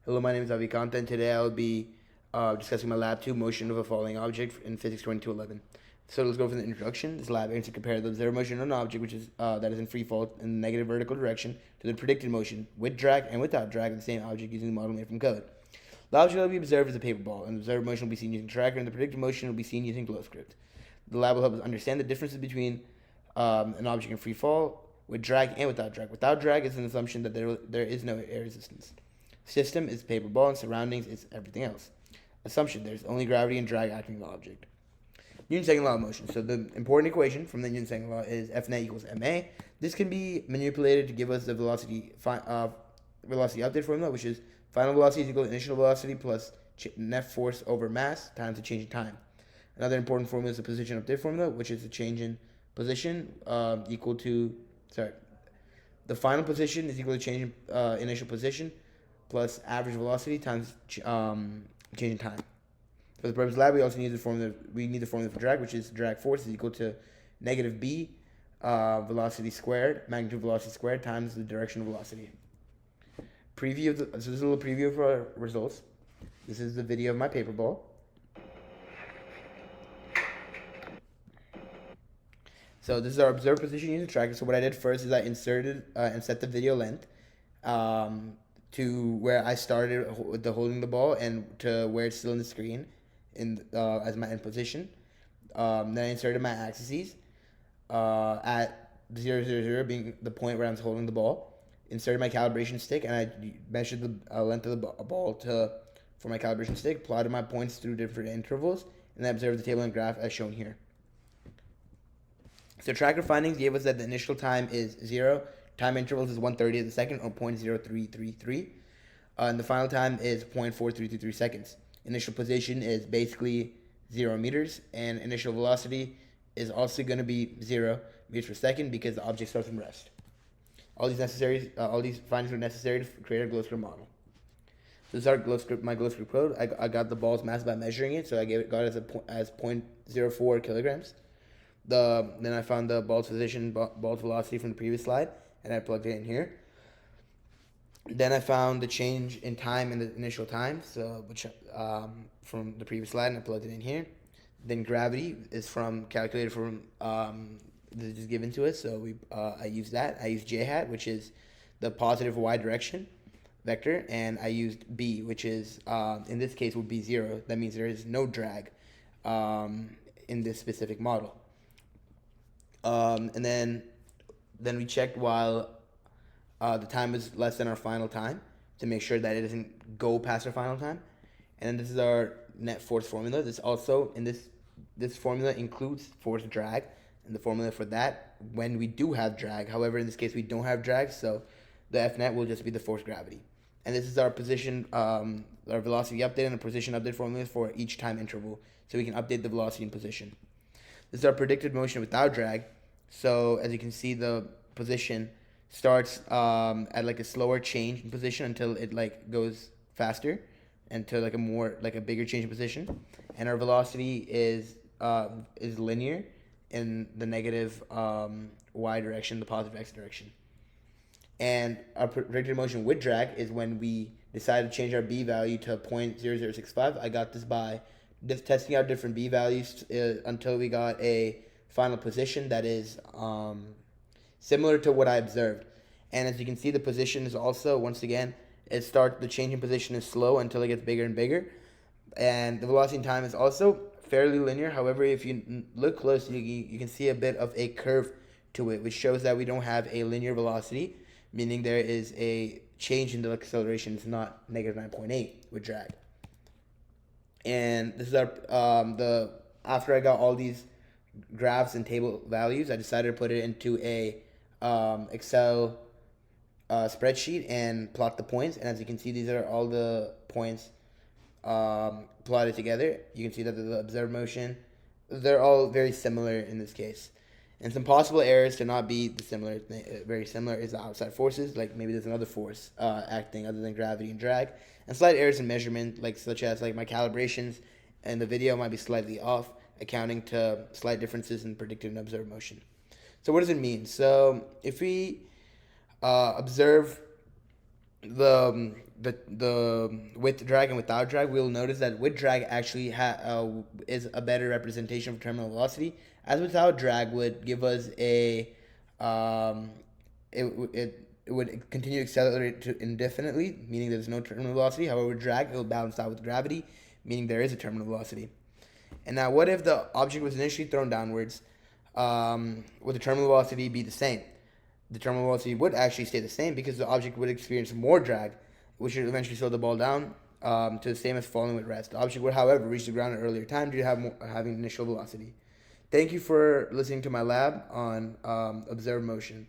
Hello, my name is Avi Kantha, and today I will be discussing my Lab 2 motion of a falling object in Physics 2211. So let's go for the introduction. This lab aims to compare the observed motion of an object which is that is in free fall in the negative vertical direction to the predicted motion with drag and without drag of the same object using the model made from code. The object will be observed as a paper ball, and the observed motion will be seen using tracker, and the predicted motion will be seen using glow script. The lab will help us understand the differences between an object in free fall with drag and without drag. Without drag is an assumption that there is no air resistance. System is paper ball, and surroundings is everything else. Assumption, there's only gravity and drag acting on the object. Newton's second law of motion. So the important equation from the Newton's second law is F net equals ma. This can be manipulated to give us the velocity update formula, which is final velocity is equal to initial velocity plus net force over mass times the change in time. Another important formula is the position update formula, which is the change in position equal to, the final position is equal to change in initial position plus average velocity times change in time. For the purpose of the lab, we also need the formula. We need the formula for drag, which is drag force is equal to negative b velocity squared, magnitude velocity squared times the directional velocity. Preview of so this is a little preview of our results. This is the video of my paper ball. So this is our observed position using tracker. So what I did first is I inserted and set the video length to where I started with holding the ball and to where it's still in the screen as my end position. Then I inserted my axes at 0, 0, 0 being the point where I'm holding the ball. Inserted my calibration stick, and I measured the length of the ball for my calibration stick, plotted my points through different intervals, and then observed the table and graph as shown here. So tracker findings gave us that the initial time is 0, time intervals is 1/30 of the second, or 0.0333, and the final time is 0.4333 seconds. Initial position is basically 0 meters, and initial velocity is also going to be 0 meters per second because the object starts from rest. All these findings were necessary to create a glow script model. So this is our my glow script code. I got the ball's mass by measuring it, so I got it as 0.04 kilograms. Then I found the ball's position, ball's velocity from the previous slide, and I plugged it in here. Then I found the change in time in the initial time, which from the previous slide, and I plugged it in here. Then gravity is calculated from this is given to us, so I used that. I used j hat, which is the positive y direction vector, and I used b, which is in this case would be 0. That means there is no drag in this specific model. And then we checked while the time is less than our final time to make sure that it doesn't go past our final time. And then this is our net force formula. This also this formula includes force drag, and the formula for that when we do have drag. However, in this case we don't have drag, so the F net will just be the force gravity. And this is our position, our velocity update and a position update formula for each time interval, so we can update the velocity and position. This is our predicted motion without drag. So as you can see, the position starts at like a slower change in position until it like goes faster, and to like a bigger change in position. And our velocity is linear in the negative y direction, the positive x direction. And our predicted motion with drag is when we decide to change our b value to 0.0065. I got this by testing out different b values until we got a final position that is similar to what I observed. And as you can see, the position is also, once again, the change in position is slow until it gets bigger and bigger. And the velocity and time is also fairly linear. However, if you look closely, you can see a bit of a curve to it, which shows that we don't have a linear velocity, meaning there is a change in the acceleration. It's not negative 9.8 with drag. And this is our after I got all these graphs and table values, I decided to put it into a Excel spreadsheet and plot the points. And as you can see, these are all the points plotted together. You can see that the observed motion, they're all very similar in this case. And some possible errors to not be very similar is the outside forces, like maybe there's another force acting other than gravity and drag, and slight errors in measurement, such as my calibrations and the video might be slightly off, accounting to slight differences in predicted and observed motion. So what does it mean? So if we observe the the with drag and without drag, we'll notice that with drag actually is a better representation of terminal velocity, as without drag would give us a um, it would continue to accelerate to indefinitely, meaning there's no terminal velocity. However, with drag, it will balance out with gravity, meaning there is a terminal velocity. And now, what if the object was initially thrown downwards? Would the terminal velocity be the same? The terminal velocity would actually stay the same because the object would experience more drag, which would eventually slow the ball down to the same as falling with rest. The object would, however, reach the ground at an earlier time due to having initial velocity. Thank you for listening to my lab on observed motion.